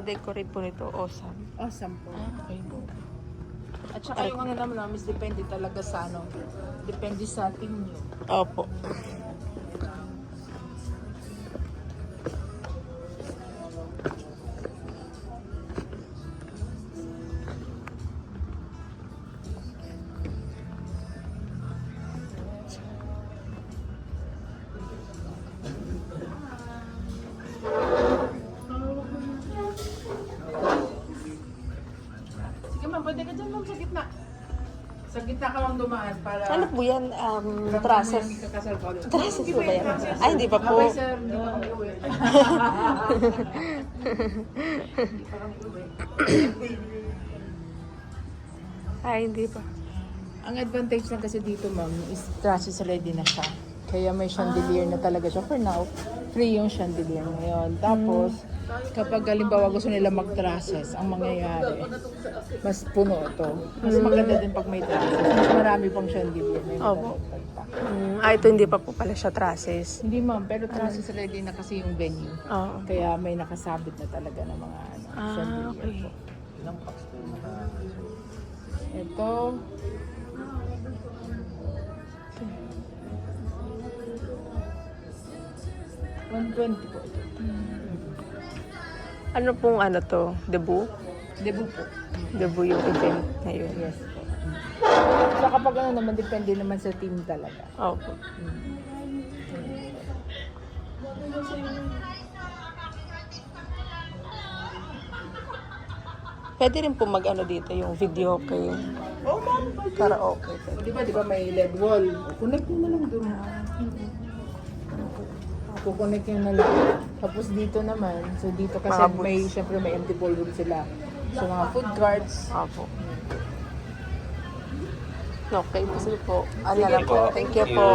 mag-decorate po nito, awesome. Awesome po. Okay po. At saka yung ano naman, Miss, depende talaga sa ano. Depende sa team nyo. Opo. Sige ma'am, pwede ka dyan ma'am sa gitna. Sa gitna ka lang dumaan para... Ano po yan? Trusses. Trusses po ba yan? Ay, hindi pa po. Abay sir, hindi pa kami uwi. Hindi pa kami uwi. Ay, hindi pa. Ang advantage lang kasi dito ma'am is trusses ready na siya. Kaya may chandelier na talaga siya. For now, free yung chandelier ngayon. Tapos, kapag halimbawa gusto nila mag-trusses, ang mangyayari, mas puno ito. Mas maganda din pag may trusses. Mas marami pang chandelier. May Opo. madagdag pa. Ito hindi pa po pala siya trusses. Hindi ma'am, pero trusses ready na kasi yung venue. Oo. Kaya may nakasabit na talaga ng mga ano, chandelier Okay. po. Ito, 120 po ito. Ano pong ano to? Debut? Debut po. Debut yung event ngayon. Yes po. So kapag ano naman, depende naman sa team talaga. Opo. Pwede rin po mag-ano dito, yung video kay Oh ma'am, karaoke. di ba may LED wall? Connect mo na lang doon. Kukonect nyo na lang. Tapos dito naman, so dito kasi Mga booths. may, syempre may empty ballroom sila. So mga food carts. Opo. Okay, po po. Ano lang po. Thank you po.